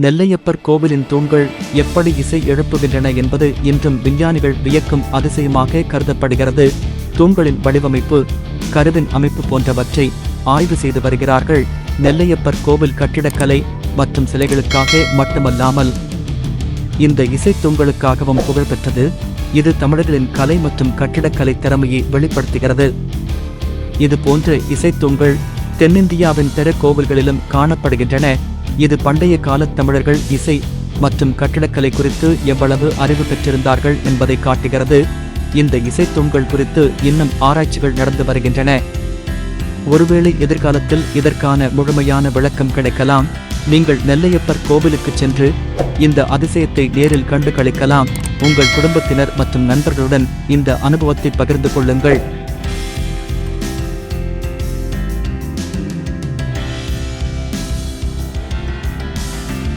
நெல்லையப்பர் கோவிலின் தூண்கள் எப்படி இசை எழுப்புகின்றன என்பது இன்றும் விஞ்ஞானிகள் வியக்கும் அதிசயமாக கருதப்படுகிறது. தூண்களின் வடிவமைப்பு, கருவின் அமைப்பு போன்றவற்றை ஆய்வு செய்து வருகிறார்கள். நெல்லையப்பர் கோவில் கட்டிடக்கலை மற்றும் சிலைகளுக்காக மட்டுமல்லாமல் இந்த இசைத்தூண்களுக்காகவும் புகழ்பெற்றது. இது தமிழர்களின் கலை மற்றும் கட்டிடக்கலை திறமையை வெளிப்படுத்துகிறது. இது போன்ற இசைத்தூண்கள் தென்னிந்தியாவின் பிற கோவில்களிலும் காணப்படுகின்றன. இது பண்டைய கால தமிழர்கள் இசை மற்றும் கட்டிடக்கலை குறித்து எவ்வளவு அறிவு பெற்றிருந்தார்கள் என்பதை காட்டுகிறது. இந்த இசைத்தூண்கள் குறித்து இன்னும் ஆராய்ச்சிகள் நடந்து வருகின்றன. ஒருவேளை எதிர்காலத்தில் இதற்கான முழுமையான விளக்கம் கிடைக்கலாம். நீங்கள் நெல்லையப்பர் கோவிலுக்கு சென்று இந்த அதிசயத்தை நேரில் கண்டு களிக்கலாம். உங்கள் குடும்பத்தினர் மற்றும் நண்பர்களுடன் இந்த அனுபவத்தை பகிர்ந்து கொள்ளுங்கள்.